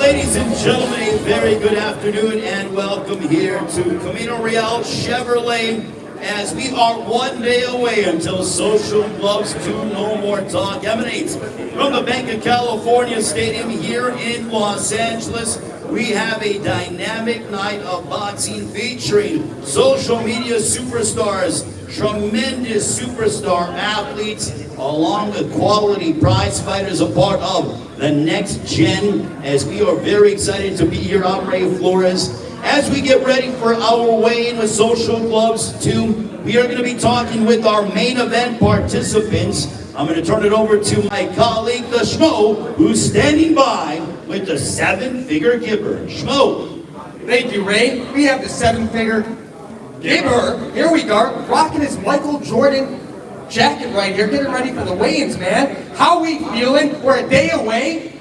Ladies and gentlemen, a very good afternoon and welcome here to Camino Real Chevrolet as we are 1 day away until Social Gloves 2 No More Talk emanates from the Bank of California Stadium here in Los Angeles. We have a dynamic night of boxing featuring social media superstars, tremendous superstar athletes, along with quality prize fighters, a part of the next gen, as we are very excited to be here. I'm Ray Flores. As we get ready for our weigh-in with Social Gloves 2, we are going to be talking with our main event participants. I'm going to turn it over to my colleague, the Schmo, who's standing by with the seven-figure Gibber. Schmo. Thank you, Ray. We have the seven-figure Gibber. Here we go, rocking his Michael Jordan jacket right here, getting ready for the weigh-ins, man. How we feeling? We're a day away.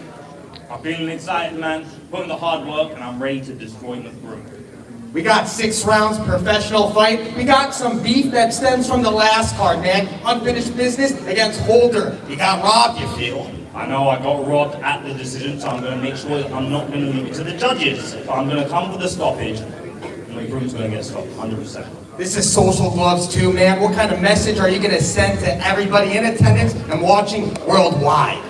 I'm feeling excited, man. Putting the hard work, and I'm ready to destroy McBroom. We got 6 rounds, professional fight. We got some beef that stems from the last card, man. Unfinished business against Holder. You got robbed, you feel? I know I got robbed at the decision, so I'm going to make sure that I'm not going to leave it to the judges. If I'm going to come for the stoppage, McBroom's going to get stopped, 100%. This is Social Gloves 2, man. What kind of message are you going to send to everybody in attendance and watching worldwide?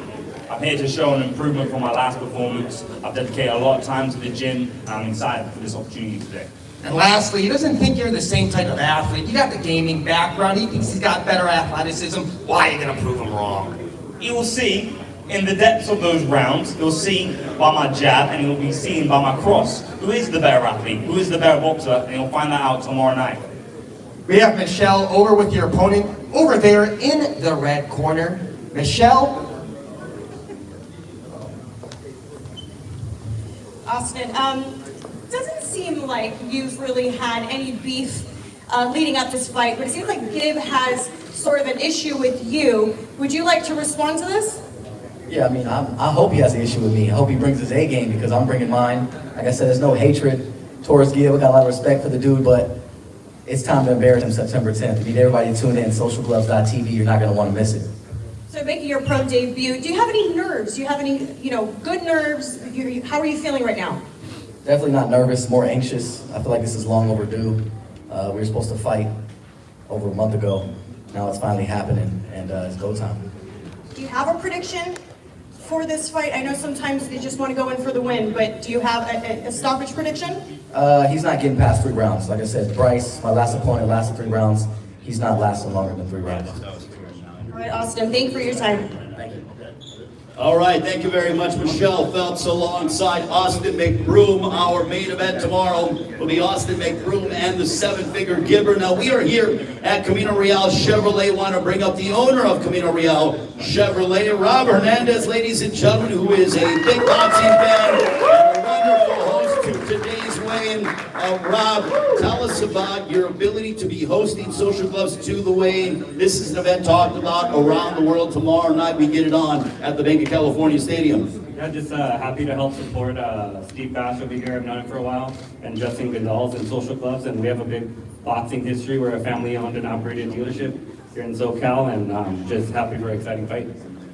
I'm here to show an improvement from my last performance. I've dedicated a lot of time to the gym, and I'm excited for this opportunity today. And lastly, he doesn't think you're the same type of athlete. You got the gaming background. He thinks he's got better athleticism. Why are you going to prove him wrong? You will see in the depths of those rounds, you'll see by my jab, and you'll be seen by my cross who is the better athlete, who is the better boxer, and you'll find that out tomorrow night. We have Michelle over with your opponent over there in the red corner. Michelle? Austin, doesn't seem like you've really had any beef leading up this fight, but it seems like Gib has sort of an issue with you. Would you like to respond to this? Yeah, I mean, I hope he has an issue with me. I hope he brings his A game because I'm bringing mine. Like I said, there's no hatred towards Gib. I got a lot of respect for the dude, but it's time to embarrass him September 10th. We need everybody to tune in, socialgloves.tv. You're not going to want to miss it. So making your pro debut, do you have any nerves? Do you have any, good nerves? How are you feeling right now? Definitely not nervous, more anxious. I feel like this is long overdue. We were supposed to fight over a month ago. Now it's finally happening, and it's go time. Do you have a prediction for this fight? I know sometimes they just want to go in for the win, but do you have a stoppage prediction? He's not getting past 3 rounds. Like I said, Bryce, my last opponent, lasted 3 rounds. He's not lasting longer than 3 rounds. All right, Austin, thank you for your time. Thank you. All right, thank you very much, Michelle Phelps, alongside Austin McBroom. Our main event tomorrow will be Austin McBroom and the seven-figure Gibber. Now, we are here at Camino Real Chevrolet. Want to bring up the owner of Camino Real Chevrolet, Rob Hernandez, ladies and gentlemen, who is a big boxing fan and a wonderful host to today's weigh-in. Rob, tell us about your ability to be hosting Social Gloves 2 the weigh-in. This is an event talked about around the world. Tomorrow night, we get it on at the Bank of California Stadium. Yeah, just happy to help support Steve Bash over here. I've known him for a while, and Justin Gonzalez and Social Gloves, and we have a big boxing history. We're a family-owned and operated dealership here in SoCal, and just happy for an exciting fight.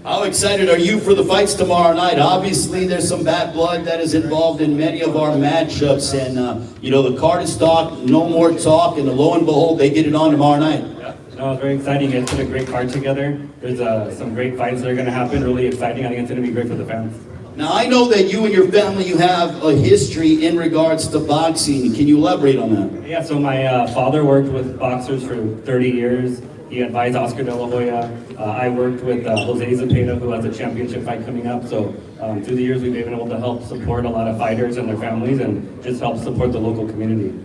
How excited are you for the fights tomorrow night? Obviously, there's some bad blood that is involved in many of our matchups, and the card is stocked, no more talk, and lo and behold, they get it on tomorrow night. Yeah, no, it's very exciting. You guys put a great card together. There's some great fights that are going to happen. Really exciting. I think it's going to be great for the fans. Now, I know that you and your family, you have a history in regards to boxing. Can you elaborate on that? Yeah, so my father worked with boxers for 30 years. He advised Oscar De La Hoya. I worked with Jose Zepeda, who has a championship fight coming up. So through the years, we've been able to help support a lot of fighters and their families and just help support the local community.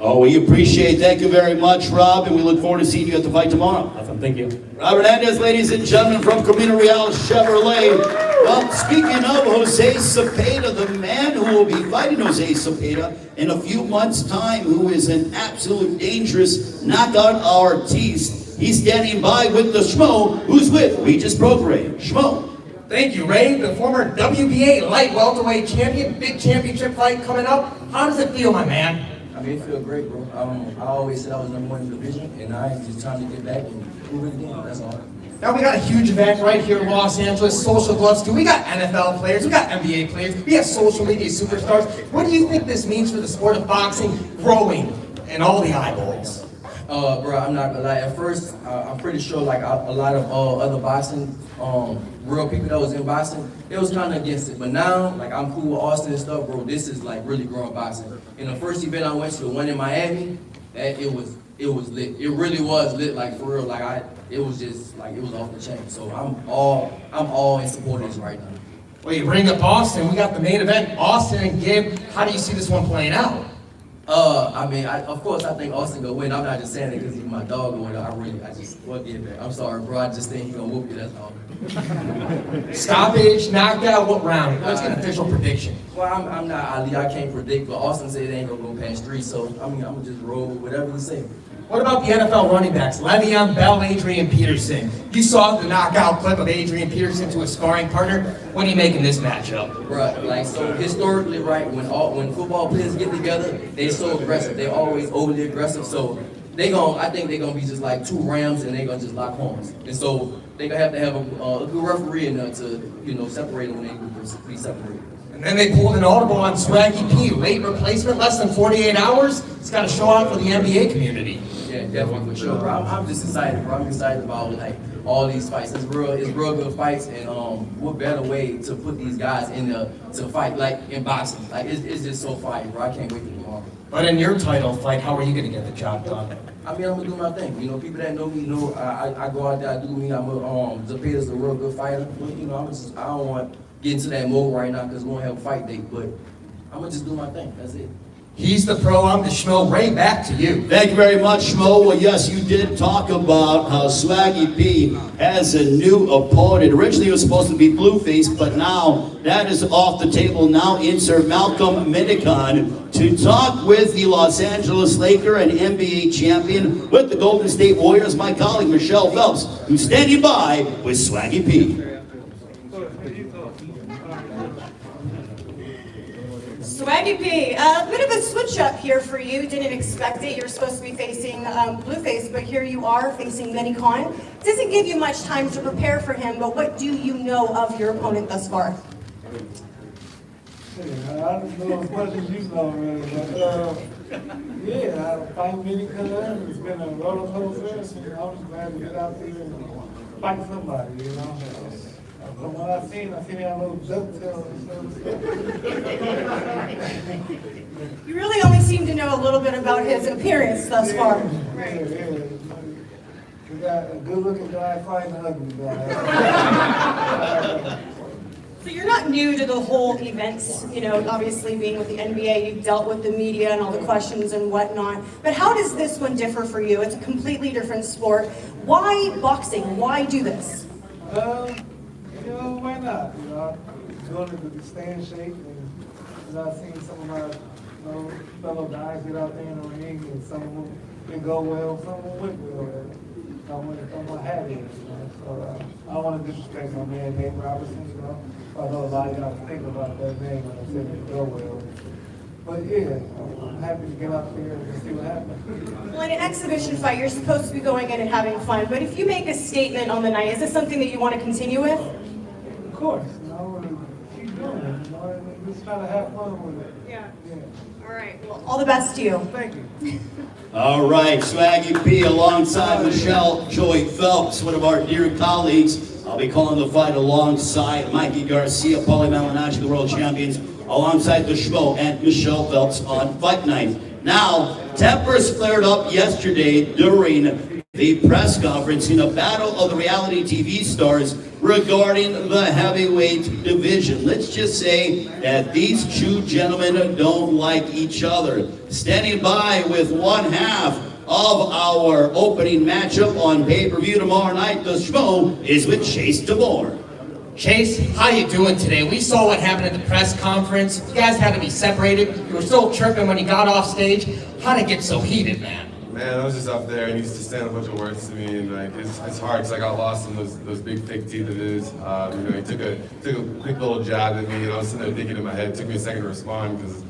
Oh, we appreciate it. Thank you very much, Rob, and we look forward to seeing you at the fight tomorrow. Awesome, thank you. Robert Hernandez, ladies and gentlemen, from Camino Real Chevrolet. Well, speaking of Jose Zepeda, the man who will be fighting Jose Zepeda in a few months' time, who is an absolute dangerous knockout artiste, he's standing by with the Schmo, who's with Regis Procreate. Schmo. Thank you, Ray. The former WBA light welterweight champion, big championship fight coming up. How does it feel, my man? I mean, it feels great, bro. I always said I was #1 in the division, and now it's just time to get back and prove it again. That's all. Now we got a huge event right here in Los Angeles, Social Gloves too. We got NFL players, we got NBA players, we have social media superstars. What do you think this means for the sport of boxing growing and all the eyeballs? Bro, I'm not gonna lie. At first, I'm pretty sure like a lot of other boxing, real people that was in boxing, they was kind of against it. But now, like I'm cool with Austin and stuff, bro. This is like really growing boxing. In the first event I went to, the one in Miami, it was lit. It really was lit, like for real. Like it was just like it was off the chain. So I'm all in support of this right now. Well, you bring up Austin. We got the main event, Austin and Gib. How do you see this one playing out? I mean, of course, I think Austin gonna win. I'm not just saying it because he's my dog or whatever. Well, yeah, man. I'm sorry, bro. I just think he's gonna whoop you. That's all. Stoppage, knockout, what round? Let's get an official prediction. Well, I'm not Ali. I can't predict, but Austin said it ain't gonna go past 3. So I'm gonna just roll with whatever he say. What about the NFL running backs? Le'Veon Bell, Adrian Peterson. You saw the knockout clip of Adrian Peterson to a sparring partner. What do you make in this matchup? Right, like so historically, right, when football players get together, they so aggressive. They always overly aggressive. So I think they're gonna be just like 2 Rams, and they're gonna just lock horns. And so they're gonna have a good referee in there to separate them when they be separated. And then they pulled an audible on Swaggy P. Late replacement, less than 48 hours. It's got to show out for the NBA community. Yeah, definitely for sure, bro. I'm just excited, bro. I'm excited about like all these fights. It's real good fights, and what better way to put these guys in to fight like in boxing? Like it's just so fire, bro. I can't wait for tomorrow. But in your title fight, how are you going to get the job done? I mean, I'm gonna do my thing. You know, people that know me know I go out there, I do me. Zepeda's a real good fighter. But, you know, I don't want to get into that mode right now because we won't have a fight date. But I'm gonna just do my thing. That's it. He's the pro, I'm the Schmo. Ray, back to you. Thank you very much, Schmo. Well, yes, you did talk about how Swaggy P has a new opponent. Originally, it was supposed to be Blueface, but now that is off the table. Now insert Malcolm Minicon to talk with the Los Angeles Laker and NBA champion with the Golden State Warriors, my colleague Michelle Phelps, who's standing by with Swaggy P. Swaggy P, a bit of a switch up here for you. Didn't expect it. You're supposed to be facing Blueface, but here you are facing Minicon. Doesn't give you much time to prepare for him, but what do you know of your opponent thus far? I don't know as much as you know, really, but I fight Minicon. It's been a roller coaster, and I'm just glad to get out there and fight somebody, you know. From what I seen that little dovetail and stuff. You really only seem to know a little bit about his appearance thus far. Yeah. We got a good-looking guy fighting an ugly guy. So you're not new to the whole events, you know, obviously being with the NBA, you've dealt with the media and all the questions and whatnot. But how does this one differ for you? It's a completely different sport. Why boxing? Why do this? You know, why not? You know, I'm doing it to stay in shape, and I've seen some of my fellow guys get out there in the ring, and some of them can go well, some of them went well. I'm gonna have it, you know. So I don't want to disrespect my man Nate Robertson, you know. I know a lot of y'all think about that name when I said it go well. But yeah, I'm happy to get out there and see what happens. Well, in an exhibition fight, you're supposed to be going in and having fun. But if you make a statement on the night, is this something that you want to continue with? Of course, you know, keep doing it, you know, and just try to have fun with it. Yeah. All right. Well, all the best to you. Thank you. All right, Swaggy P alongside Michelle Joy Phelps, one of our dear colleagues. I'll be calling the fight alongside Mikey Garcia, Paulie Malignaggi, the world champions, alongside the Schmo and Michelle Phelps on Fight Night. Now, tempers flared up yesterday during the press conference in a battle of the reality TV stars regarding the heavyweight division. Let's just say that these two gentlemen don't like each other. Standing by with one half of our opening matchup on pay-per-view tomorrow night, the Schmo is with Chase Timur. Chase, how you doing today? We saw what happened at the press conference. You guys had to be separated. You were still chirping when you got off stage. How'd it get so heated, man? Man, I was just up there and he used to stand a bunch of words to me, and like it's hard because I got lost in those big fake teeth of his. You know, he took a quick little jab at me, and I was sitting there thinking in my head. It took me a second to respond because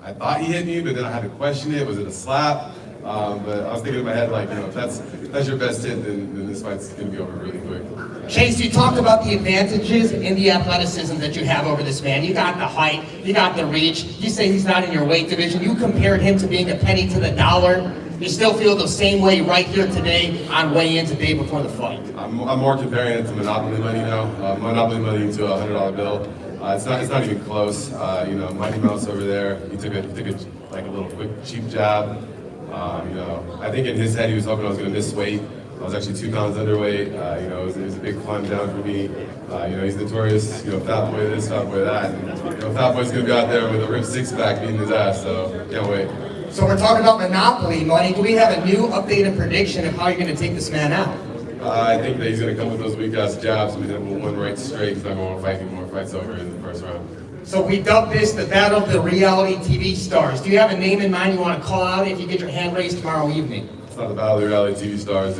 I thought he hit me, but then I had to question it. Was it a slap? But I was thinking in my head like, if that's your best hit, then this fight's gonna be over really quick. Chase, you talked about the advantages and the athleticism that you have over this man. You got the height, you got the reach. You say he's not in your weight division. You compared him to being a penny to the dollar. You still feel the same way right here today on weigh-in today before the fight? I'm more comparing it to Monopoly money now. Monopoly money to a $100 bill. It's not even close. Mighty Mouse over there, he took a little quick cheap jab. I think in his head he was hoping I was going to miss weight. I was actually 2 pounds underweight. It was a big climb down for me. He's notorious, fat boy this, fat boy that. And, fat boy's going to go out there with a ripped six-pack beating his ass, so can't wait. So we're talking about Monopoly money. Do we have a new updated prediction of how you're going to take this man out? I think that he's going to come with those weak-ass jabs and then we'll win right straight. He's not going to fight anymore. Fight's over in the first round. So we dubbed this the Battle of the Reality TV Stars. Do you have a name in mind you want to call out if you get your hand raised tomorrow evening? It's not the Battle of the Reality TV Stars.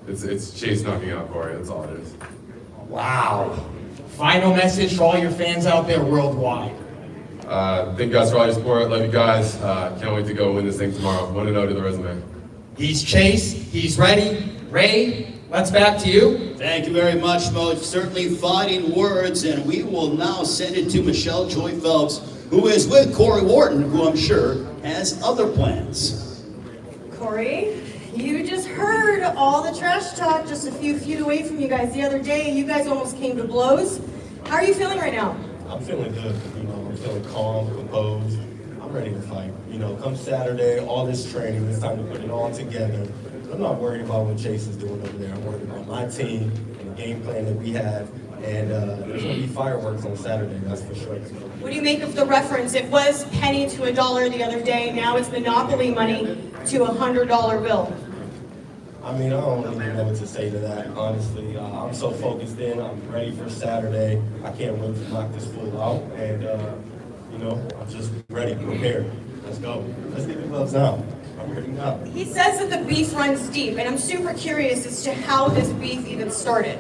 It's Chase knocking out Cory. That's all it is. Wow. Final message for all your fans out there worldwide. Thank you guys for all your support. Love you guys. Can't wait to go win this thing tomorrow. 1-0 to the resume. He's Chase. He's ready. Ray, let's back to you. Thank you very much, Mo. Certainly fighting words, and we will now send it to Michelle Joy Phelps, who is with Cory Wharton, who I'm sure has other plans. Cory, you just heard all the trash talk just a few feet away from you guys the other day. You guys almost came to blows. How are you feeling right now? I'm feeling good. I'm feeling calm, composed. I'm ready to fight. Come Saturday, all this training, it's time to put it all together. I'm not worried about what Chase is doing over there. I'm worried about my team and the game plan that we have. And there's going to be fireworks on Saturday, that's for sure. What do you make of the reference? It was penny to $1 the other day. Now it's Monopoly money to a $100 bill. I don't really know what to say to that, honestly. I'm so focused in. I'm ready for Saturday. I can't wait to knock this fool out. And, I'm just ready, prepared. Let's go. Let's get the gloves out. I'm ready now. He says that the beef runs deep, and I'm super curious as to how this beef even started.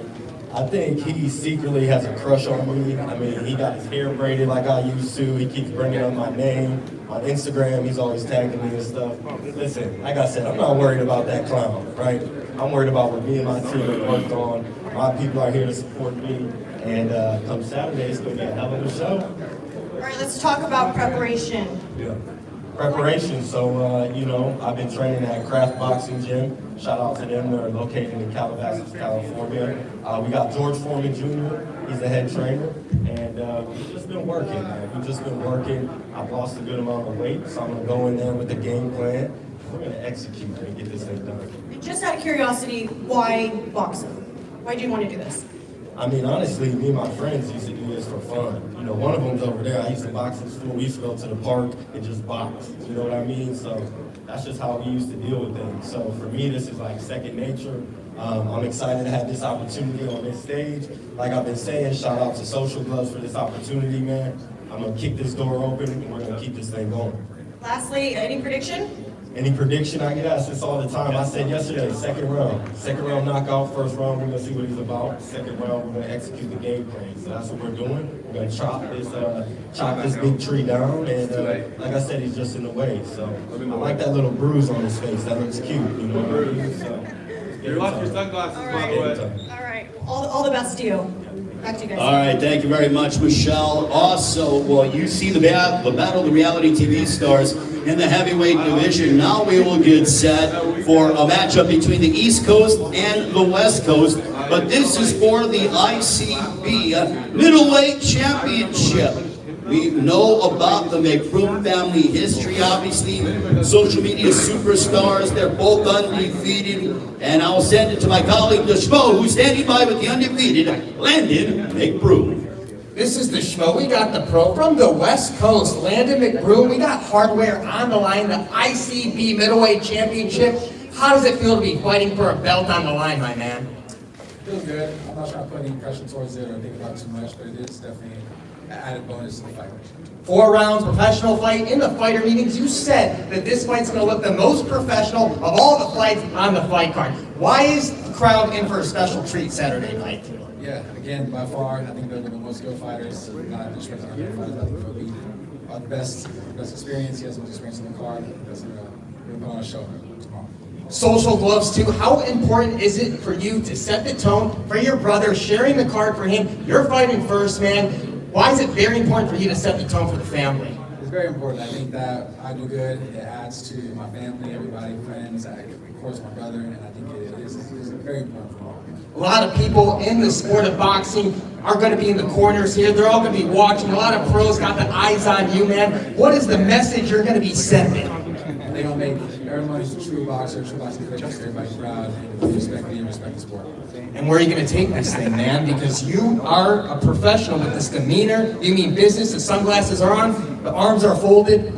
I think he secretly has a crush on me. He got his hair braided like I used to. He keeps bringing up my name. On Instagram, he's always tagging me and stuff. Listen, like I said, I'm not worried about that clown, right? I'm worried about what me and my team have worked on. My people are here to support me. And come Saturday, it's going to be a hell of a show. All right, let's talk about preparation. Yeah. Preparation, so I've been training at Craft Boxing Gym. Shout out to them, they're located in Calabasas, California. We got George Foreman Jr., he's the head trainer, and we've just been working, man. We've just been working. I've lost a good amount of weight, so I'm gonna go in there with the game plan. We're gonna execute and get this thing done. Just out of curiosity, why boxing? Why do you want to do this? Honestly, me and my friends used to do this for fun. One of them's over there. I used to box in school. We used to go to the park and just box. You know what I mean? So that's just how we used to deal with things. So for me, this is like second nature. I'm excited to have this opportunity on this stage. Like I've been saying, shout out to Social Gloves for this opportunity, man. I'm going to kick this door open and we're going to keep this thing going. Lastly, any prediction? Any prediction? I get asked this all the time. I said yesterday, second round. Second round knockout, first round, we're going to see what he's about. Second round, we're going to execute the game plan. So that's what we're doing. We're going to chop this big tree down. And like I said, he's just in the way. So I like that little bruise on his face. That looks cute. You know what I mean? So, you lost your sunglasses, by the way. All right. All the best to you. Back to you guys. All right, thank you very much, Michelle. Also, you see the Battle of the Reality TV Stars in the heavyweight division. Now we will get set for a matchup between the East Coast and the West Coast. but this is for the ICB Middleweight Championship. We know about the McBroom family history, obviously. Social media superstars, they're both undefeated. And I'll send it to my colleague, the Schmo, who's standing by with the undefeated Landon McBroom. This is the Schmo. We got the pro from the West Coast, Landon McBroom. We got hardware on the line, the ICB Middleweight Championship. How does it feel to be fighting for a belt on the line, my man? Feels good. I'm not trying to put any pressure towards it or think about it too much, but it is definitely an added bonus to the fight. 4 rounds, professional fight. In the fighter meetings, you said that this fight's going to look the most professional of all the fights on the fight card. Why is the crowd in for a special treat Saturday night? Yeah, again, by far, I think they're the most skilled fighters. Not disrespect our other fighters. I think it'll be our best experience. He has the most experience in the card. We'll put on a show tomorrow. Social gloves too. How important is it for you to set the tone for your brother, sharing the card for him? You're fighting first, man. Why is it very important for you to set the tone for the family? It's very important. I think that I do good. It adds to my family, everybody, friends, of course my brother, and I think it is very important for all. A lot of people in the sport of boxing are going to be in the corners here. They're all going to be watching. A lot of pros got the eyes on you, man. What is the message you're going to be sending? They're going to make everybody's a true boxer. True boxing makes everybody proud and respect me and respect the sport. And where are you going to take this thing, man? Because you are a professional with this demeanor. You mean business. The sunglasses are on. The arms are folded.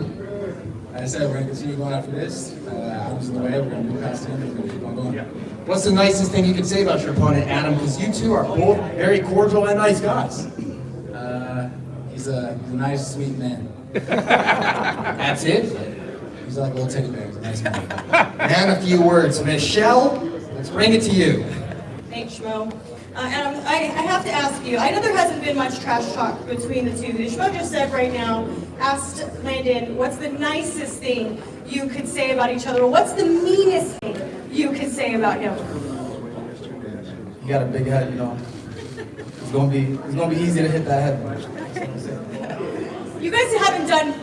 Like I said, we're going to continue going after this. I'm just in the way. We're going to move past him. We're going to keep on going. What's the nicest thing you could say about your opponent, Adam? Because you two are both very cordial and nice guys. He's a nice, sweet man. That's it? He's like a little teddy bear. He's a nice man. And a few words. Michelle, let's bring it to you. Thanks, Schmo. Adam, I have to ask you, I know there hasn't been much trash talk between the two. Schmo just said right now, asked Landon, what's the nicest thing you could say about each other? What's the meanest thing you could say about him? You got a big head, you know. It's gonna be easy to hit that head. You guys haven't done,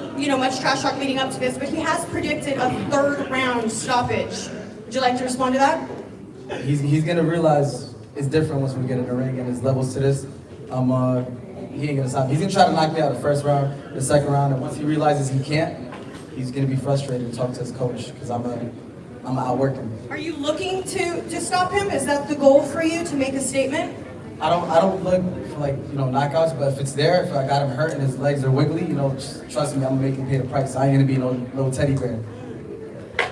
much trash talk leading up to this, but he has predicted a 3rd round stoppage. Would you like to respond to that? He's gonna realize it's different once we get in the ring and there's levels to this. He ain't gonna stop. He's gonna try to knock me out the 1st round, the 2nd round, and once he realizes he can't, he's gonna be frustrated and talk to his coach because I'm outwork him. Are you looking to stop him? Is that the goal for you, to make a statement? I don't look for knockouts, but if it's there, if I got him hurt and his legs are wiggly, trust me, I'm gonna make him pay the price. I ain't gonna be no little teddy bear.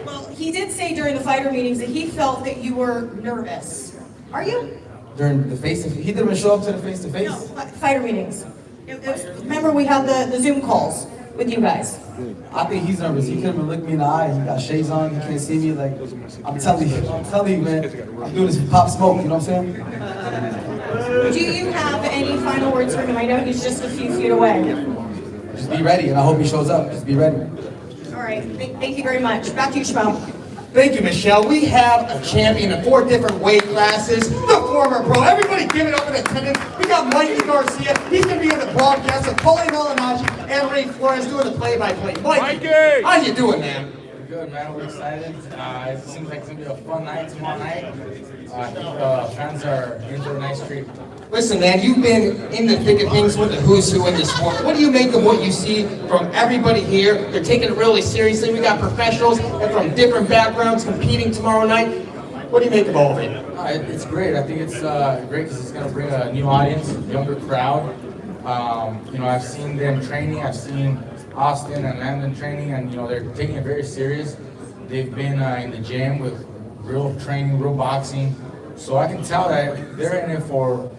Well, he did say during the fighter meetings that he felt that you were nervous. Are you? During the face-to-face, he didn't even show up to the face-to-face? No, fighter meetings. Remember we had the Zoom calls with you guys. I think he's nervous. He couldn't even look me in the eye. He got shades on. He can't see me. Like, I'm telling you, man. I'm doing this for Pop Smoke. You know what I'm saying? Do you have any final words for him? I know he's just a few feet away. Just be ready, and I hope he shows up. Just be ready. All right. Thank you very much. Back to you, Schmo. Thank you, Michelle. We have a champion in 4 different weight classes, the former pro. Everybody give it up in attendance. We got Mikey Garcia. He's going to be in the broadcast with Paulie Malignaggi and Ray Flores doing the play-by-play. Mikey, how you doing, man? Good, man. We're excited. It seems like it's going to be a fun night tomorrow night. I think fans are in for a nice treat. Listen, man, you've been in the thick of things with the who's who in this sport. What do you make of what you see from everybody here? They're taking it really seriously. We got professionals and from different backgrounds competing tomorrow night. What do you make of all of it? It's great. I think it's great because it's going to bring a new audience, a younger crowd. I've seen them training. I've seen Austin and Landon training, and they're taking it very serious. They've been in the gym with real training, real boxing. So I can tell that they're in it for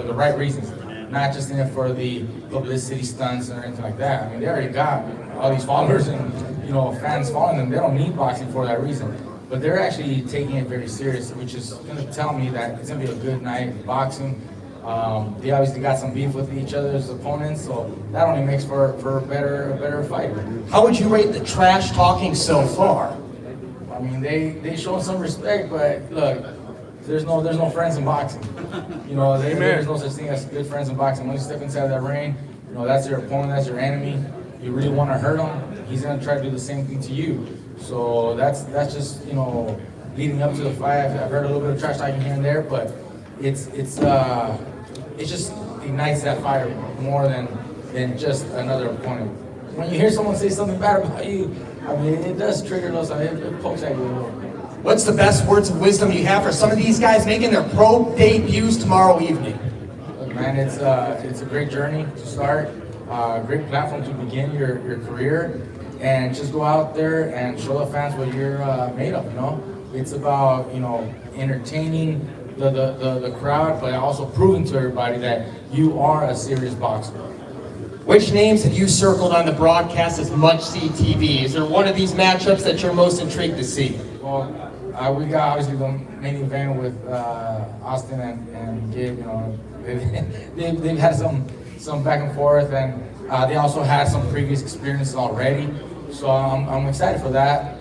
the right reasons, not just in it for the publicity stunts or anything like that. I mean, they already got all these followers and fans following them. They don't need boxing for that reason, but they're actually taking it very serious, which is going to tell me that it's going to be a good night of boxing. They obviously got some beef with each other's opponents, so that only makes for a better fight. How would you rate the trash talking so far? I mean, they show some respect, but look. There's no friends in boxing. There's no such thing as good friends in boxing. When you step inside that ring, that's your opponent, that's your enemy. You really want to hurt him, he's gonna try to do the same thing to you. So that's just leading up to the fight. I've heard a little bit of trash talking here and there, but it's just ignites that fire more than just another opponent. When you hear someone say something bad about you, I mean, it does trigger those, it pokes at you a little. What's the best words of wisdom you have for some of these guys making their pro debuts tomorrow evening? Look, man, it's a great journey to start, great platform to begin your career, and just go out there and show the fans what you're made of, you know? It's about, you know, entertaining the crowd, but also proving to everybody that you are a serious boxer. Which names have you circled on the broadcast as must-see TV? Is there one of these matchups that you're most intrigued to see? Well, we got obviously the main event with Austin and Gib. You know, they've had some back and forth, and they also had some previous experiences already. So I'm excited for that.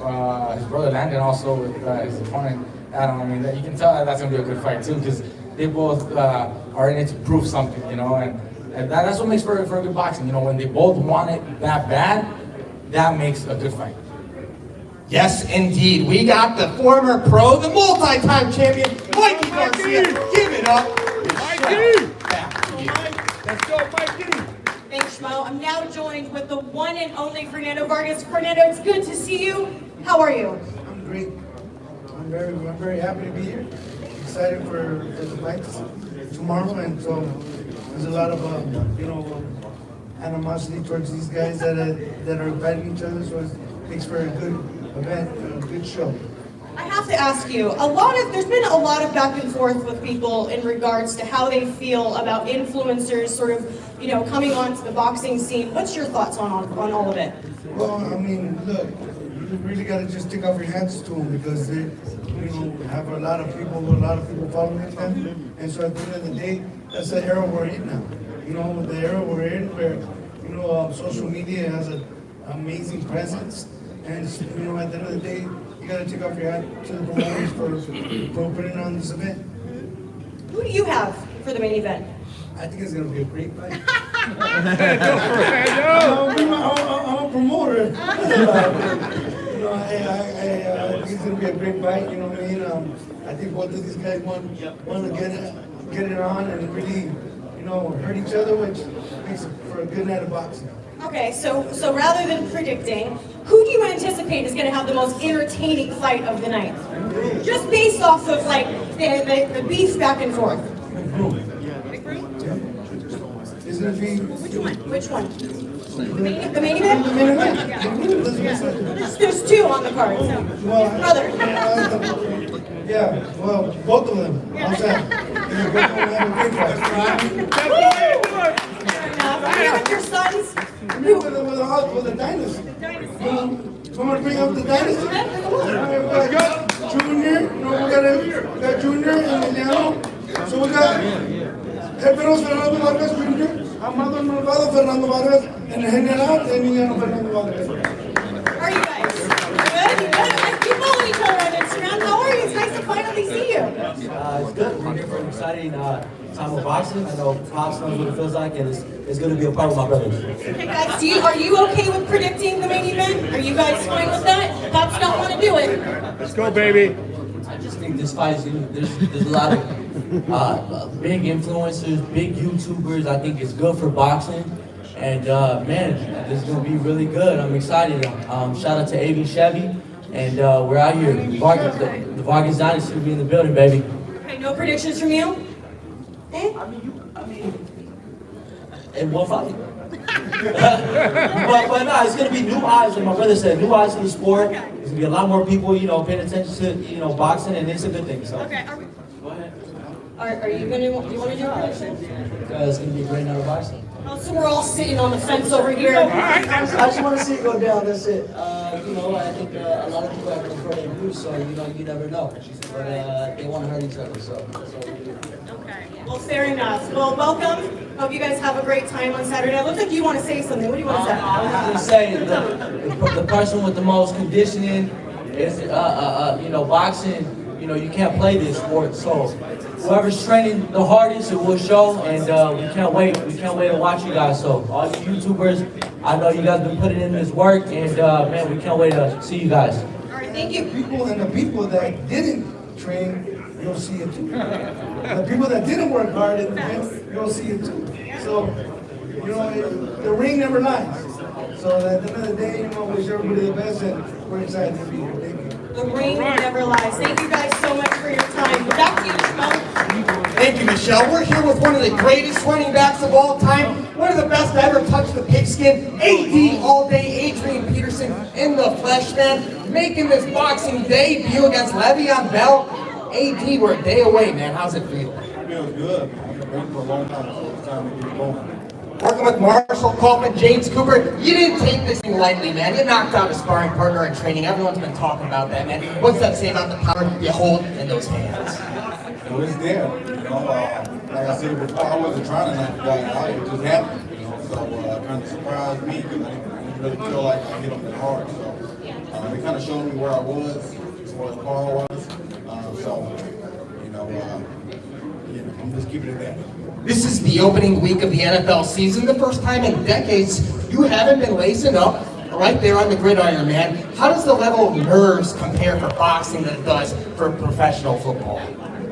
His brother Landon also with his opponent Adam. I mean, you can tell that's gonna be a good fight too, because they both are in it to prove something, you know, and that's what makes for a good boxing. You know, when they both want it that bad, that makes a good fight. Yes, indeed. We got the former pro, the multi-time champion, Mikey Garcia. Give it up. Mikey! Back to you. Let's go, Mikey! Thanks, Schmo. I'm now joined with the one and only Fernando Vargas. Fernando, it's good to see you. How are you? I'm great. I'm very happy to be here. Excited for the fights tomorrow, and so there's a lot of animosity towards these guys that are fighting each other. So it makes for a good event, a good show. I have to ask you, there's been a lot of back and forth with people in regards to how they feel about influencers sort of, you know, coming onto the boxing scene. What's your thoughts on all of it? Well, I mean, look, you really got to just take off your hands to them because they, have a lot of people following them. And so at the end of the day, that's the era we're in now. You know, the era we're in where, social media has an amazing presence. And, at the end of the day, you got to take off your hat to the promoters for putting on this event. Who do you have for the main event? I think it's going to be a great fight. Go, I'm a promoter. I think it's going to be a great fight, you know what I mean? I think both of these guys want to get it on and really, hurt each other, which makes it for a good night of boxing. Okay, so rather than predicting, who do you anticipate is going to have the most entertaining fight of the night? Just based off of like the beef back and forth. McBroom? It's going to be... Which one? The main event? The main event. There's two on the card. So. Brother. Yeah, well, both of them. How's that? Both of them have a great fight. Here with your sons. With the dynasty. I'm going to bring up the dynasty. Let's go. Junior, we got Junior and Emiliano. So we got Fernando Vargas Jr., Amado Malvado Fernando Vargas, and General Emiliano Fernando Vargas. How are you guys? Good? You follow each other on Instagram. How are you? It's nice to finally see you. It's good. We're here for an exciting time of boxing. I know Pops knows what it feels like, and it's going to be a part of my brothers. Hey guys, are you okay with predicting the main event? Are you guys fine with that? Pops don't want to do it. Let's go, baby. I just think this fight is there's a lot of big influencers, big YouTubers. I think it's good for boxing. And man, this is going to be really good. I'm excited. Shout out to AV Chevy. And we're out here. The Vargas Dynasty will be in the building, baby. Okay, no predictions from you? In one fight. but no, it's gonna be new eyes, like my brother said, new eyes to the sport. There's gonna be a lot more people, paying attention to, boxing, and it's a good thing. So. Okay. Go ahead. Are you gonna? Do you want to do a prediction? It's gonna be a great night of boxing. Oh, so we're all sitting on the fence over here. I just want to see it go down. That's it. I think a lot of people have been afraid of you, so you never know. But they want to hurt each other, so that's all we do. Okay. Well, fair enough. Well, welcome. Hope you guys have a great time on Saturday. It looks like you want to say something. What do you want to say? I was going to say the person with the most conditioning is, boxing. You can't play this sport. So whoever's training the hardest, it will show. And we can't wait. We can't wait to watch you guys. So all you YouTubers, I know you guys been putting in this work, and man, we can't wait to see you guys. All right. Thank you. The people that didn't train you'll see it too. The people that didn't work hard in the gym, you'll see it too. So, you know, the ring never lies. So at the end of the day, you know, wish everybody the best, and we're excited to be here. Thank you. The ring never lies. Thank you guys so much for your time. Back to you, Michelle. Thank you, Michelle. We're here with one of the greatest running backs of all time, one of the best to ever touch the pigskin, AD all day, Adrian Peterson in the flesh, man, making this boxing debut against Le'Veon Bell. AD, we're a day away, man. How's it feel? It feels good. I've been waiting for a long time, so it's time to get going. Working with Marshall Kaufman, James Cooper, you didn't take this thing lightly, man. You knocked out a sparring partner in training. Everyone's been talking about that, man. What's that say about the power you hold in those hands? Well, it's there. You know, like I said before, I wasn't trying to knock the guy out. It just happened. You know, so it kind of surprised me because I didn't really feel like I hit him that hard. So they kind of showed me where I was as far as power-wise. I'm just keeping it there. This is the opening week of the NFL season. The first time in decades you haven't been lacing up right there on the gridiron, man. How does the level of nerves compare for boxing that it does for professional football?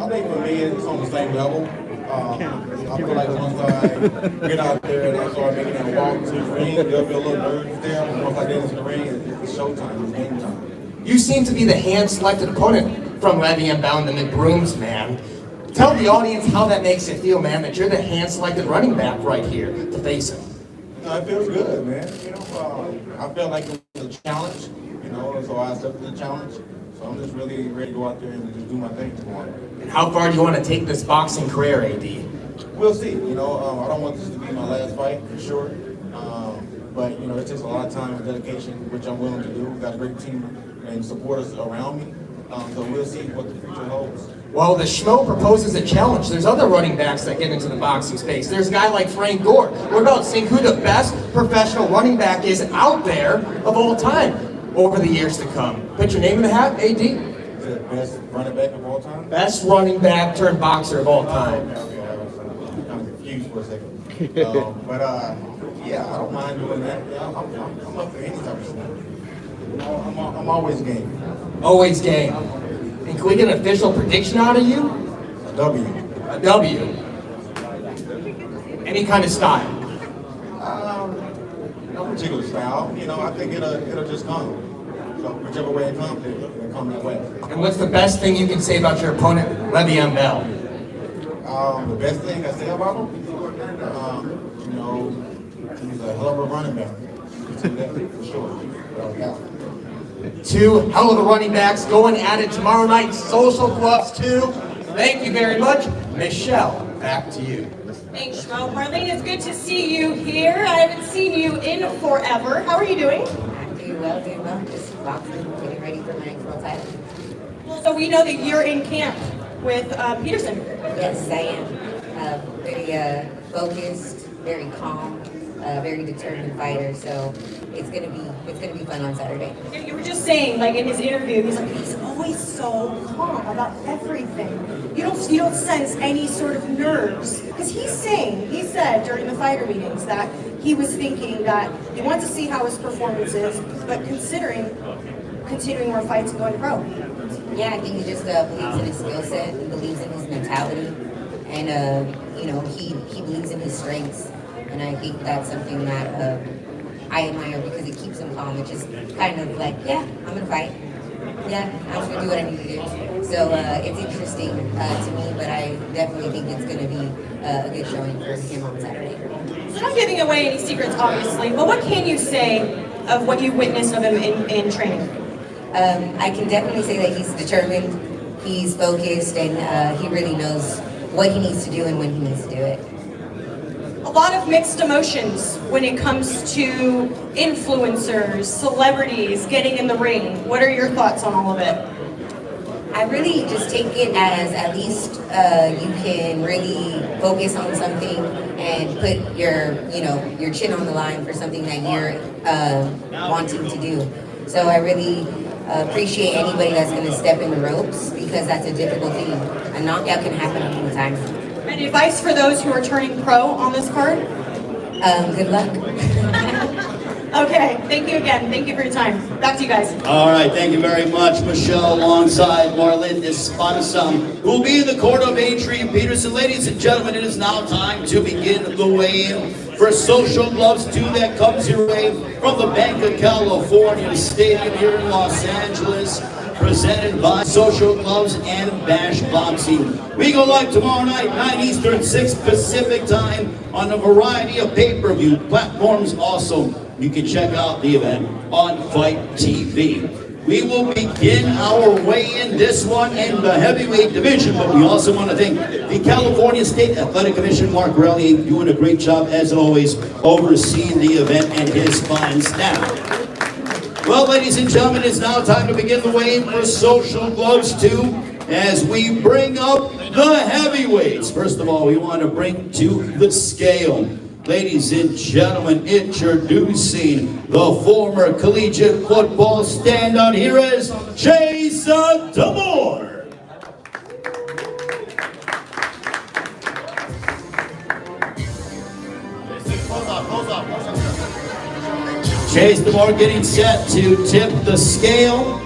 I think for me, it's on the same level. I feel like once I get out there and I start making that walk to the ring, there'll be a little nerves there. But once I get into the ring, it's showtime, it's game time. You seem to be the hand-selected opponent from Le'Veon Bell and the McBrooms, man. Tell the audience how that makes you feel, man, that you're the hand-selected running back right here to face him. It feels good, man. You know, I felt like it was a challenge, you know, so I accepted the challenge. So I'm just really ready to go out there and just do my thing tomorrow. And how far do you want to take this boxing career, AD? We'll see. You know, I don't want this to be my last fight, for sure. But, you know, it takes a lot of time and dedication, which I'm willing to do. We've got a great team and supporters around me. So we'll see what the future holds. Well, the Schmo proposes a challenge. There's other running backs that get into the boxing space. There's a guy like Frank Gore. What about seeing who the best professional running back is out there of all time over the years to come? Put your name in the hat, AD. Is it best running back of all time? Best running back turned boxer of all time. Okay, I was kind of confused for a second. Yeah, I don't mind doing that. Yeah, I'm up for any type of stuff. I'm always game. Always game. And can we get an official prediction out of you? A W. A W. Any kind of style? No particular style. You know, I think it'll just come. So whichever way it comes, it'll come that way. And what's the best thing you can say about your opponent, Le'Veon Bell? The best thing I say about him, you know, he's a hell of a running back. For sure. Two hell of a running backs going at it tomorrow night. Social Gloves 2. Thank you very much. Michelle, back to you. Thanks, Schmo. Marlene, it's good to see you here. I haven't seen you in forever. How are you doing? I'm doing well. Just boxing, getting ready for my next world title. So we know that you're in camp with Peterson. Yes, I am. Very focused, very calm, very determined fighter. So it's gonna be fun on Saturday. You were just saying, like in his interview, he's always so calm about everything. You don't sense any sort of nerves. Because he said during the fighter meetings that he was thinking that he wants to see how his performance is, but considering continuing more fights and going pro. Yeah, I think he just believes in his skill set, he believes in his mentality, and you know, he believes in his strengths. And I think that's something that I admire because it keeps him calm. It's just kind of like, yeah, I'm gonna fight. Yeah, I'm just gonna do what I need to do. So it's interesting to me, but I definitely think it's gonna be a good showing for him on Saturday. So not giving away any secrets, obviously, but what can you say of what you witnessed of him in training? I can definitely say that he's determined, he's focused, and he really knows what he needs to do and when he needs to do it. A lot of mixed emotions when it comes to influencers, celebrities getting in the ring. What are your thoughts on all of it? I really just take it as at least you can really focus on something and put your chin on the line for something that you're wanting to do. So I really appreciate anybody that's going to step in the ropes because that's a difficult thing. A knockout can happen at any time. Any advice for those who are turning pro on this card? Good luck. Okay, thank you again. Thank you for your time. Back to you guys. All right, thank you very much, Michelle, alongside Marlene Espanasam, who will be in the court of Adrian Peterson. Ladies and gentlemen, it is now time to begin the weigh-in for Social Gloves 2 that comes your way from the Bank of California Stadium here in Los Angeles, presented by Social Gloves and Bash Boxing. We go live tomorrow night, 9 Eastern, 6 Pacific time, on a variety of pay-per-view platforms. Also, you can check out the event on Fight TV. We will begin our weigh-in, this one in the heavyweight division, but we also want to thank the California State Athletic Commission, Mark Relly, doing a great job, as always, overseeing the event, and his fine staff. Well, ladies and gentlemen, it's now time to begin the weigh-in for Social Gloves 2 as we bring up the heavyweights. First of all, we want to bring to the scale. Ladies and gentlemen, introducing the former collegiate football standout. Here is Jason Timur. Chase Timur getting set to tip the scale.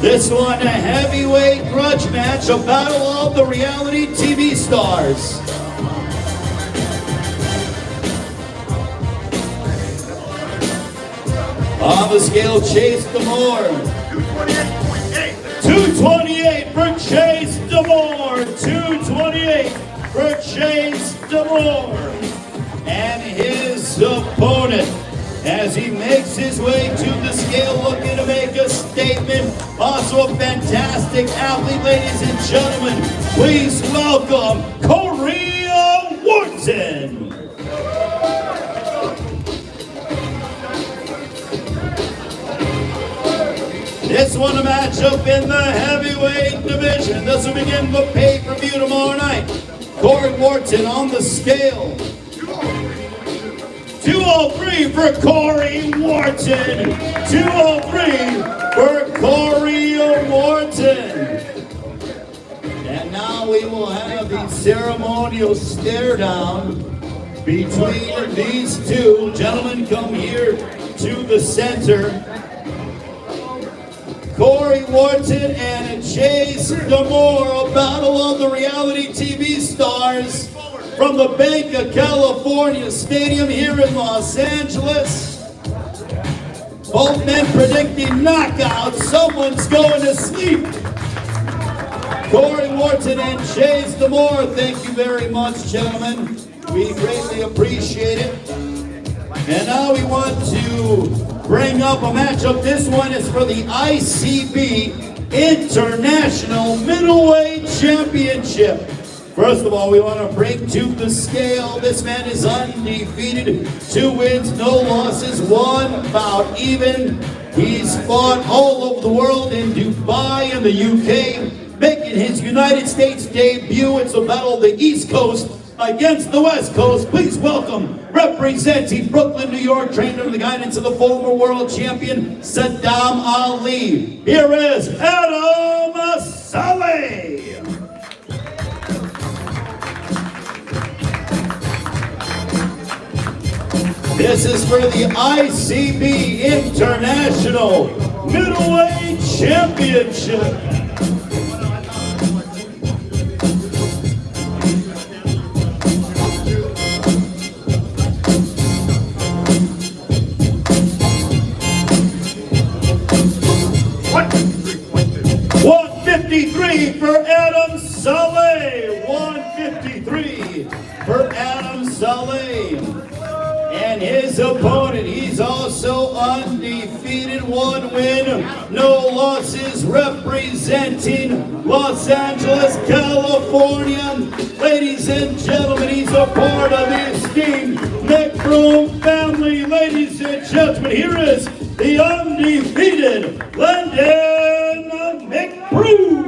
This one a heavyweight grudge match, a battle of the reality TV stars. On the scale, Chase Timur. 228 for Chase Timur. 228 for Chase Timur. And his opponent, as he makes his way to the scale, looking to make a statement. Also a fantastic athlete, ladies and gentlemen. Please welcome Cory Wharton. This one a matchup in the heavyweight division. This will begin the pay-per-view tomorrow night. Cory Wharton on the scale. 203 for Cory Wharton. 203 for Cory Wharton. And now we will have the ceremonial stare down between these two. Gentlemen, come here to the center. Cory Wharton and Chase Timur, a battle of the reality TV stars from the Bank of California Stadium here in Los Angeles. Both men predicting knockouts. Someone's going to sleep. Cory Wharton and Chase Timur, thank you very much, gentlemen. We greatly appreciate it. And now we want to bring up a matchup. This one is for the ICB International Middleweight Championship. First of all, we want to bring to the scale. This man is undefeated. 2 wins, no losses, 1 bout even. He's fought all over the world, in Dubai, in the UK, making his United States debut. It's a battle of the East Coast against the West Coast. Please welcome, representing Brooklyn, New York, trained under the guidance of the former world champion, Saddam Ali. Here is Adam Saleh. This is for the ICB International Middleweight Championship. For Adam Saleh, 153 for Adam Saleh. And his opponent, he's also undefeated, 1 win, no losses, representing Los Angeles, California. Ladies and gentlemen, he's a part of the esteemed McBroom family. Ladies and gentlemen, here is the undefeated Landon McBroom.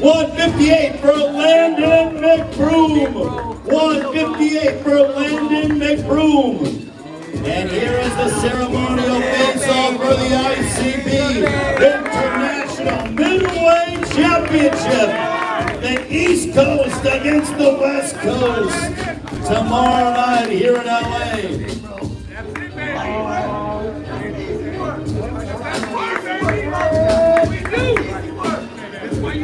158 for Landon McBroom. 158 for Landon McBroom. And here is the ceremonial face-off for the ICB International Middleweight Championship. The East Coast against the West Coast. tomorrow night here in LA.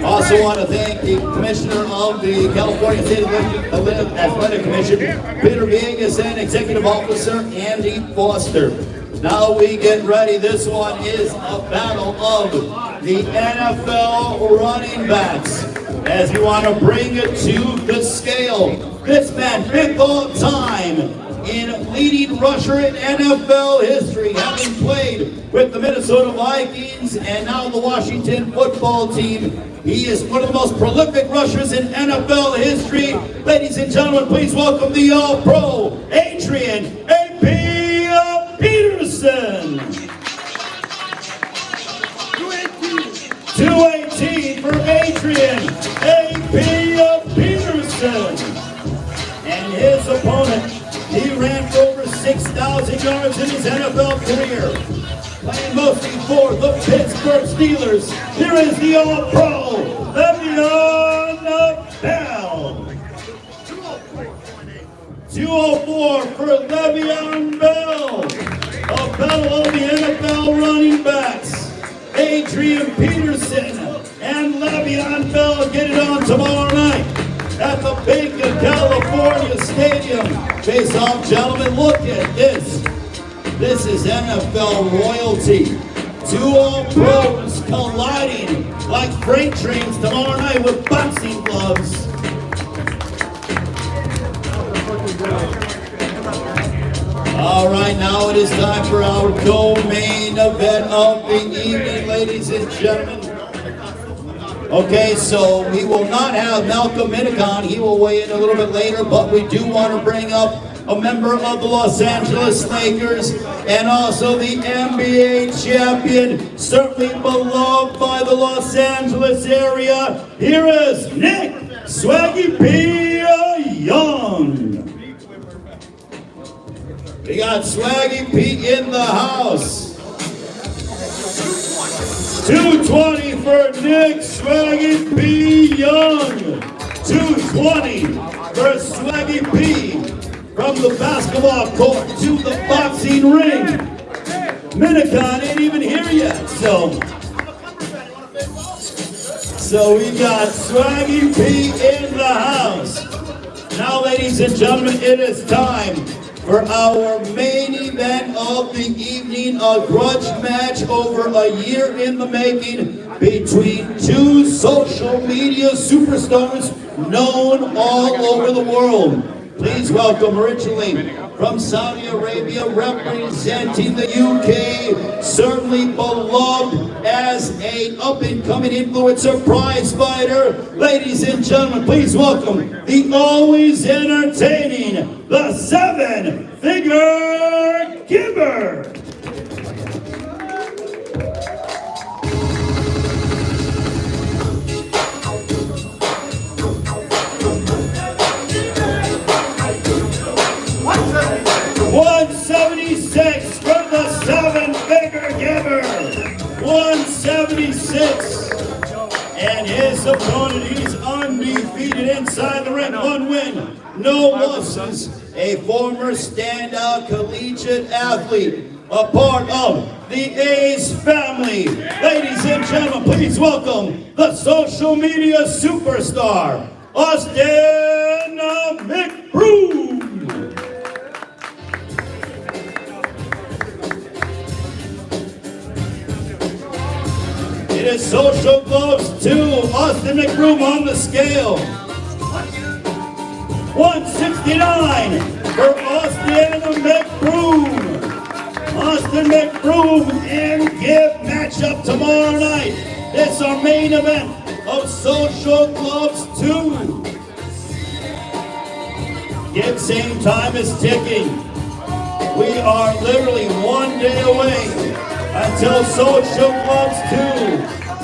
Also want to thank the Commissioner of the California State Olympic Athletic Commission, Peter Vargas, and Executive Officer Andy Foster. Now we get ready. This one is a battle of the NFL running backs. As you want to bring it to the scale, this man, fifth all time in leading rusher in NFL history, having played with the Minnesota Vikings and now the Washington football team. He is one of the most prolific rushers in NFL history. Ladies and gentlemen, please welcome the All-Pro, Adrian A.P. Peterson. 218 for Adrian A.P. Peterson. And his opponent, he ran for over 6,000 yards in his NFL career, playing mostly for the Pittsburgh Steelers. Here is the All-Pro, Le'Veon Bell. 204 for Le'Veon Bell. A battle of the NFL running backs. Adrian Peterson and Le'Veon Bell get it on tomorrow night at the Bank of California Stadium. Face off, gentlemen, look at this. This is NFL royalty. Two All-Pros colliding like freight trains tomorrow night with boxing gloves. All right, now it is time for our co-main event of the evening, ladies and gentlemen. Okay, so we will not have Malcolm Minicon. He will weigh in a little bit later, but we do want to bring up a member of the Los Angeles Lakers and also the NBA champion, certainly beloved by the Los Angeles area. Here is Nick Swaggy P. Young. We got Swaggy P in the house. 220 for Nick Swaggy P. Young. 220 for Swaggy P. From the basketball court to the boxing ring. Minicon ain't even here yet, so we got Swaggy P in the house. Now, ladies and gentlemen, it is time for our main event of the evening, a grudge match over a year in the making between two social media superstars known all over the world. Please welcome, originally from Saudi Arabia, representing the UK, certainly beloved as an up-and-coming influencer prize fighter. Ladies and gentlemen, please welcome the always entertaining, the seven-figure Gibber. $176 from the seven-figure Gibber. 176. And his opponent, he's undefeated inside the ring. One win, no losses. A former standout collegiate athlete, a part of the A's family. Ladies and gentlemen, please welcome the social media superstar, Austin McBroom. It is Social Gloves 2, Austin McBroom on the scale. 169 for Austin McBroom. Austin McBroom and Gib matchup tomorrow night. It's our main event of Social Gloves 2. Gib, same time is ticking. We are literally 1 day away until Social Gloves 2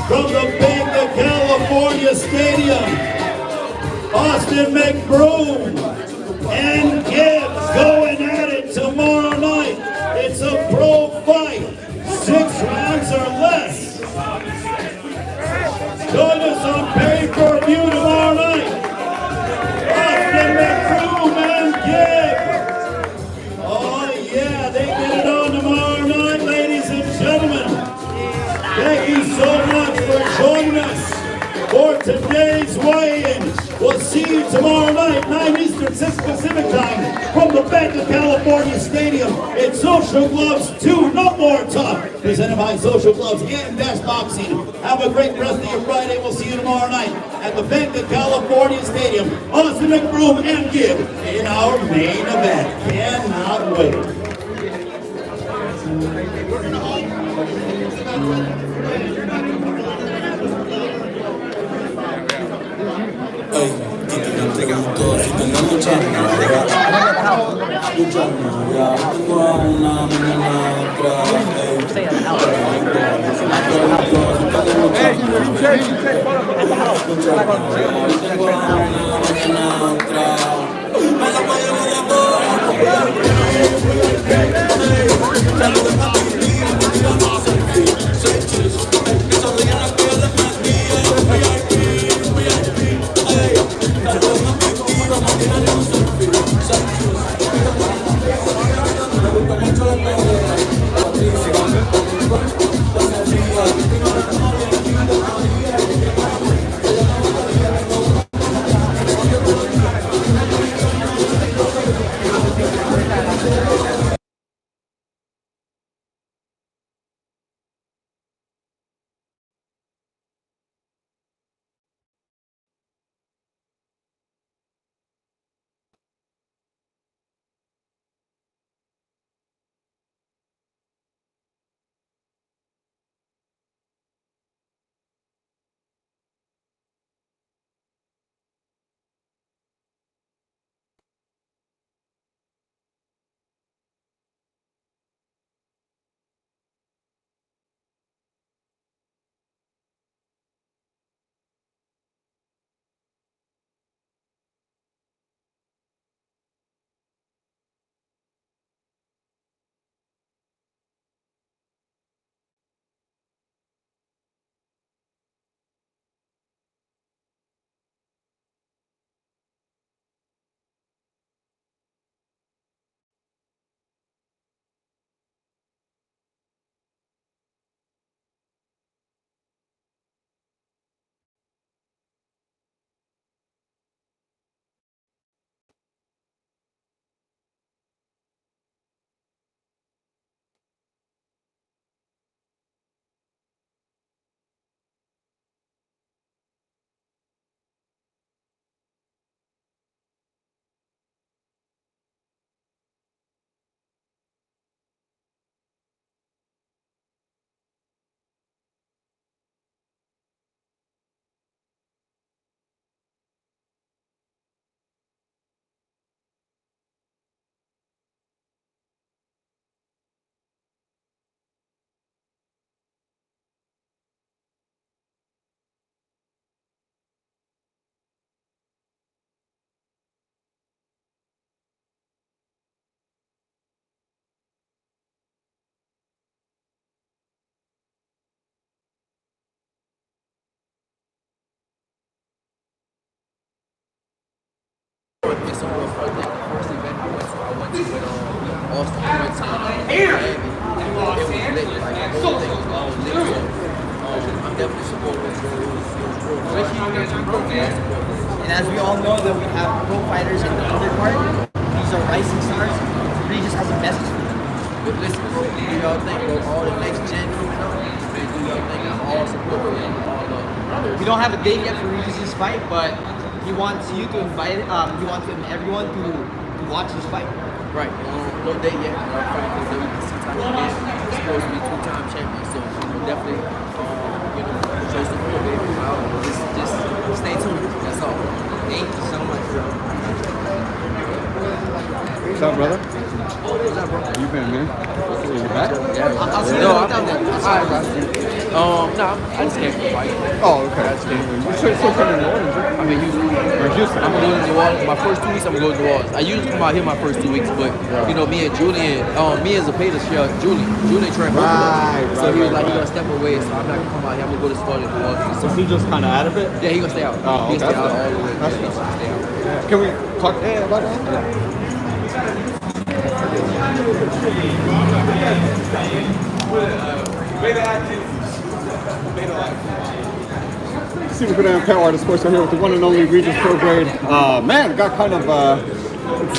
from the Bank of California Stadium. Austin McBroom and Gib going at it tomorrow night. It's a pro fight, 6 rounds or less. Join us on pay-per-view tomorrow night. Austin McBroom and Gib. much for joining us for today's weigh-in. We'll see you tomorrow night, 9 Eastern, 6 Pacific time, from the Bank of California Stadium. It's Social Gloves 2, No More Talk, presented by Social Gloves and Best Boxing. Have a great rest of your Friday. We'll see you tomorrow night at the Bank of California Stadium. Austin McBroom and Gib in our main event. Cannot wait. It's a real fun thing. The first event I went to with Austin, we went to Miami. It was lit, like the whole thing was lit. I'm definitely supporting it. It was real fun. And as we all know that we have pro fighters in the undercard, these are rising stars. He just has a message for them. But listen, do y'all think all the next gen coming up? Do y'all think I'm all supporting it? We don't have a date yet for Regis' fight, but he wants you to invite, he wants everyone to watch his fight. Right, no date yet. I'm fighting for WBC title again. He's supposed to be 2-time champion, so we'll definitely, show support. Just stay tuned. That's all. Thank you so much, bro. What's up, brother? What's up, bro? How you been, man? You back? Yeah. I'll see you down there. No, I just came for a fight. Oh, okay. I just came for a fight. You still coming in New Orleans, right? I'm in Houston. You're in Houston. I'm going to New Orleans. My first 2 weeks, I'm going to New Orleans. I usually come out here my first 2 weeks, but me and Julian, me as a Peters here, Julian trained both of us. So he was like, he's gonna step away, so I'm not gonna come out here. I'm gonna go to Florida in New Orleans. So he just kind of out of it? Yeah, he gonna stay out. Oh, okay. He gonna stay out all the way. That's Yeah, he's gonna stay out. Yeah. Can we talk about that? Yeah. Stephen Fernando, Power Artist Sports. I'm here with the one and only Regis Pro Grade. Man, got kind of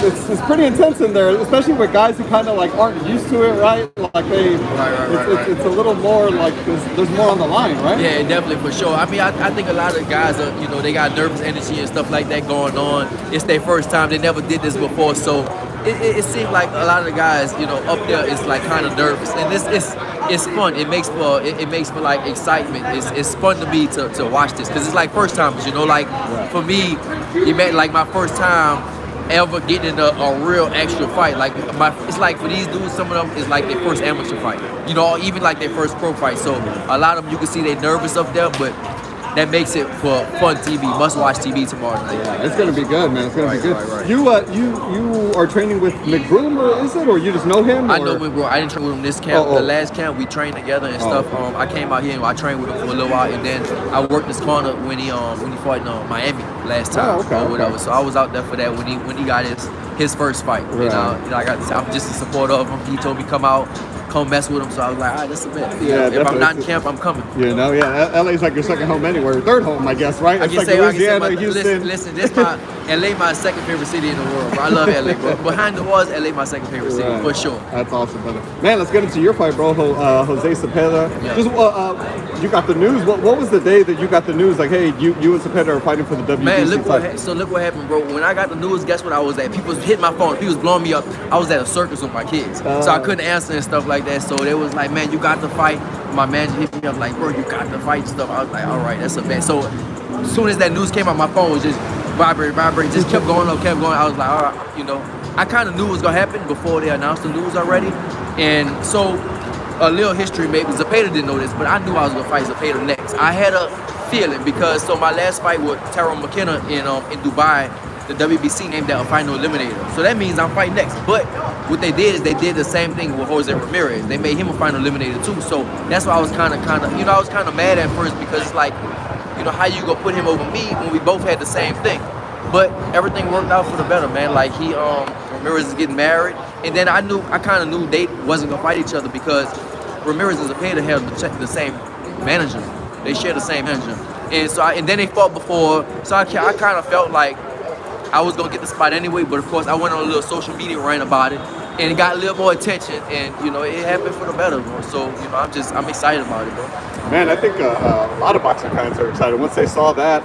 it's pretty intense in there, especially with guys who kind of like aren't used to it, right? Like it's a little more like there's more on the line, right? Yeah, definitely, for sure. I mean, I think a lot of guys are, they got nervous energy and stuff like that going on. It's their first time. They never did this before, so it seems like a lot of the guys, up there is like kind of nervous, and it's fun. It makes for like excitement. It's fun to me to watch this because it's like first timers, like for me, it meant like my first time ever getting in a real actual fight. Like it's like for these dudes, some of them is like their first amateur fight, even like their first pro fight. So a lot of them, you can see they're nervous up there, but that makes it for fun TV, must-watch TV tomorrow night. Yeah, it's gonna be good, man. It's gonna be good. Right. You are training with McBroom, or is it, or you just know him? I know McBroom. I didn't train with him this camp. The last camp we trained together and stuff. Okay. I came out here and I trained with him for a little while, and then I worked his corner when he fought in Miami last time or whatever. So I was out there for that when he got his first fight. Right. I'm just a supporter of him. He told me come mess with him, so I was like, all right, that's a bet. Yeah, if I'm not in camp, I'm coming. LA's like your second home anyway, or third home, I guess, right? It's like Louisiana, Houston. Listen, LA my second favorite city in the world, bro. I love LA, bro. Behind the walls, LA my second favorite city, for sure. That's awesome, brother. Man, let's get into your fight, bro. Jose Cepeda. Yeah. Just, you got the news. What was the day that you got the news? Like, hey, you and Cepeda are fighting for the WBC Man, look title. what happened, bro. When I got the news, guess what I was at? People hit my phone. People was blowing me up. I was at a circus with my kids, so I couldn't answer and stuff like that. So they was like, man, you got to fight. My manager hit me up like, bro, you got to fight and stuff. I was like, all right, that's a bet. So as soon as that news came out, my phone was just vibrating, just kept going. I was like, all right, I kind of knew it was gonna happen before they announced the news already. And so a little history, maybe Cepeda didn't know this, but I knew I was gonna fight Cepeda next. I had a feeling because my last fight with Tyrone McKenna in Dubai, the WBC named that a final eliminator. So that means I'm fighting next. But what they did is they did the same thing with Jose Ramirez. They made him a final eliminator too. So that's why I was kind of, I was kind of mad at first because it's like, how you gonna put him over me when we both had the same thing? But everything worked out for the better, man. Like Ramirez is getting married, and then I kind of knew they wasn't gonna fight each other because Ramirez and Cepeda had the same manager. They share the same manager, and then they fought before. So I kind of felt like I was gonna get the spot anyway. But of course, I went on a little social media rant about it, and it got a little more attention, and it happened for the better, bro. So I'm excited about it, bro. Man, I think a lot of boxing fans are excited. Once they saw that,